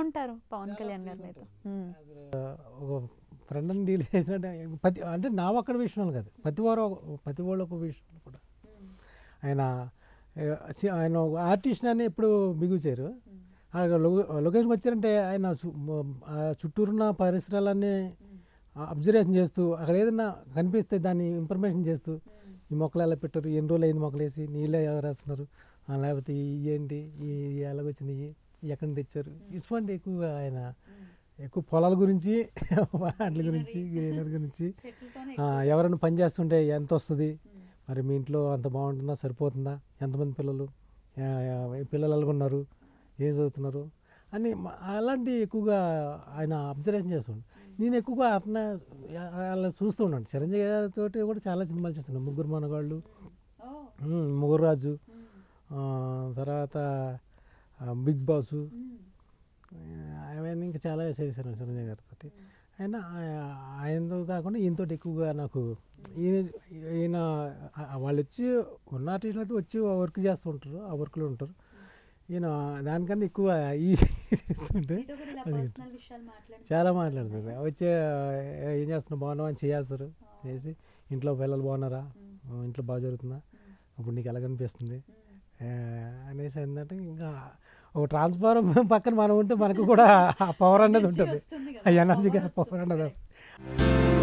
ఉంటారు పవన్ కళ్యాణ్ గారి మీతో? ఒక ఫ్రెండ్ని డీల్ చేసినట్టు అంటే నా ఒక్కడ విషయంలో కాదు, ప్రతి వాళ్ళ ఒక విషయంలో కూడా ఆయన ఆయన ఆర్టిస్ట్ అని ఎప్పుడు బిగుచారు. లొకేషన్కి వచ్చారంటే ఆయన చుట్టూరున్న పరిసరాలన్నీ అబ్జర్వేషన్ చేస్తూ అక్కడ ఏదైనా కనిపిస్తే దాన్ని ఇన్ఫర్మేషన్ చేస్తూ ఈ మొక్కలు ఎలా పెట్టారు, ఎన్ని రోజులు అయింది మొక్కలు వేసి, నీళ్ళు ఎవరు వేస్తున్నారు, లేకపోతే ఏంటి ఈ ఎలాగొచ్చినాయి, ఎక్కడి నుంచి తెచ్చారు, ఇటువంటి ఎక్కువగా ఆయన ఎక్కువ పొలాల గురించి వాటి గురించి గ్రీనరీ గురించి ఎవరైనా పని చేస్తుంటే ఎంత వస్తుంది, మరి మీ ఇంట్లో అంత బాగుంటుందా, సరిపోతుందా, ఎంతమంది పిల్లలు ఎలాగున్నారు, ఏం చదువుతున్నారు అని అలాంటి ఎక్కువగా ఆయన అబ్జర్వేషన్ చేస్తుండే. నేను ఎక్కువగా అతను అలా చూస్తూ ఉన్నాను. చిరంజీవి గారితో కూడా చాలా సినిమాలు చేస్తున్నాను. ముగ్గురు మనగాళ్ళు, ముగ్గురాజు, తర్వాత బిగ్ బాసు, అవన్నీ ఇంకా చాలా చేశాను చిరంజీవి గారితో. ఆయనతో కాకుండా ఈయనతో ఎక్కువగా నాకు ఈయన వాళ్ళు వచ్చి ఉన్న ఆర్టిస్టులు అయితే వచ్చి వర్క్ చేస్తూ ఉంటారు, ఆ వర్క్లో ఉంటారు. ఈయన దానికన్నా ఎక్కువ ఈ చేస్తుంటే చాలా మాట్లాడుతుంది. వచ్చి ఏం చేస్తున్నావు, బాగున్నావా అని చేస్తారు, చేసి ఇంట్లో పిల్లలు బాగున్నారా, ఇంట్లో బాగా జరుగుతుందా, ఇప్పుడు నీకు ఎలా కనిపిస్తుంది అనేసి ఏంటంటే ఇంకా ఒక ట్రాన్స్ఫారం పక్కన మనం ఉంటే మనకు కూడా ఆ పవర్ అన్నది ఉంటుంది, ఆ ఎనర్జీ పవర్ అన్నది వస్తుంది.